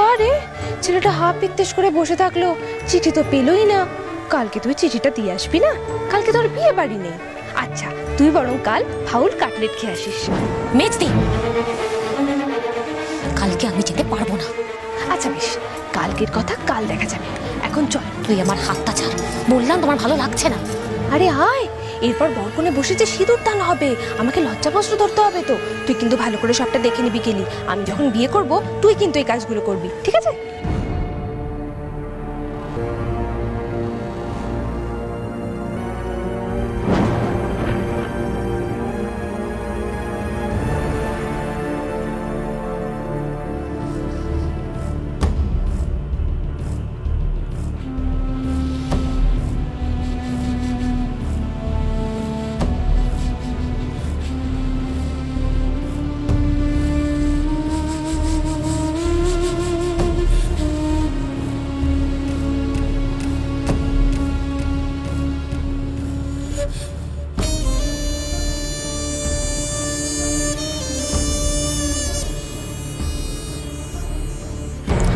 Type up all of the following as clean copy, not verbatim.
বারে ছেলেটা হাফ পিত্তেশ করে বসে থাকলো, চিঠি তো পেলোই না। কালকে তুই চিঠিটা দিয়ে আসবি না? কালকে তোর বিয়ে বাড়ি নেই। আচ্ছা তুই বরং কাল ফাউল কাটলেট খেয়ে আসিস। মেজদি, কালকে আমি যেতে পারবো না। আচ্ছা বেশ, কালকের কথা কাল দেখা যাবে, এখন চল। তুই আমার হাতটা ছাড়, বললাম তোমার ভালো লাগছে না। আরে আয়, এরপর বরকনে বসে যে সিঁদুর দান হবে, আমাকে লজ্জাবস্ত্র ধরতে হবে তো। তুই কিন্তু ভালো করে সবটা দেখে নিবি গেলি। আমি যখন বিয়ে করব তুই কিন্তু এই কাজগুলো করবি, ঠিক আছে?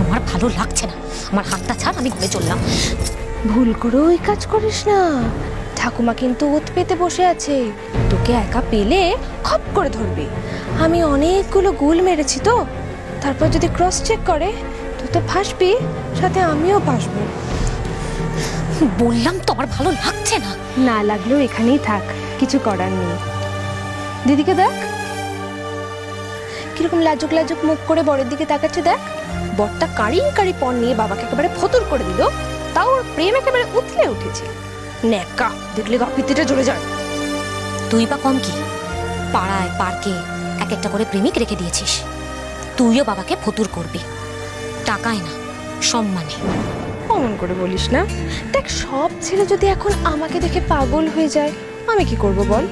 আমার ভালো লাগছে না, আমার হাতটা ছাড়, আমি ঘুরে চললাম। ভুল করে ওই কাজ করিস না, ঠাকুমা কিন্তু ওত পেতে বসে আছে, তোকে একা পেলে খপ করে ধরবে। আমি অনেকগুলো গুল মেরেছি তো, তারপর যদি ক্রস চেক করে তুই তো ফাঁসবি, সাথে আমিও ফাঁসবো। বললাম তো আমার ভালো লাগছে না। না লাগলেও এখানেই থাক, কিছু করার নেই। দিদিকে দেখ কিরকম লাজুক লাজুক মুখ করে বরের দিকে তাকাচ্ছে, দেখ। বরটা কাঁড়ি কাঁড়ি পণ নিয়ে বাবাকে একেবারে ফতুর করে দিল, তাও ওর প্রেম একেবারে উথলে উঠেছে। ন্যাকা, দেখলে গপিতিটা জ্বলে যায়। তুই বা কম কি, পাড়ায় পার্কে এক একটা করে প্রেমিক রেখে দিয়েছিস, তুইও বাবাকে ফতুর করবি, টাকায় না সম্মানে। অমন করে বলিস না। দেখ, সব ছেলে যদি এখন আমাকে দেখে পাগল হয়ে যায়, আমি কি করব বল?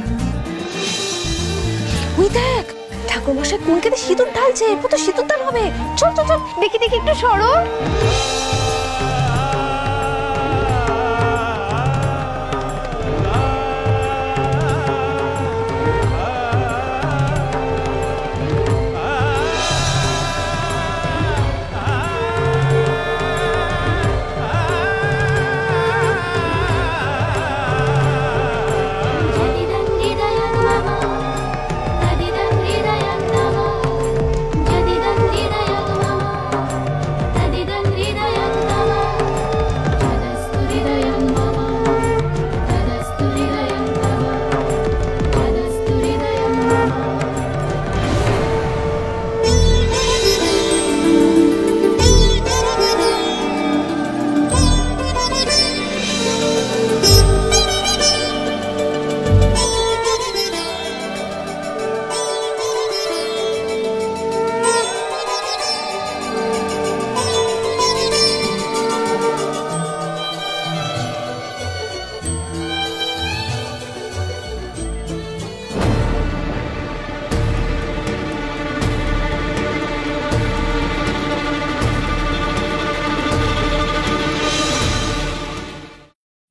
ওই দেখ, ঠাকুরমশাই কোনকে দিয়ে সিঁদুর ঢালছে, এরপর তো সিঁদুর দান হবে। চল চল চল, দেখি দেখি, একটু সরো।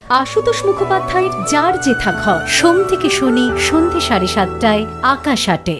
আশুতোষ মুখোপাধ্যায়ের যার যেথা ঘর, সোম থেকে শনি সন্ধ্যে 7:30টায় আকাশ আটে।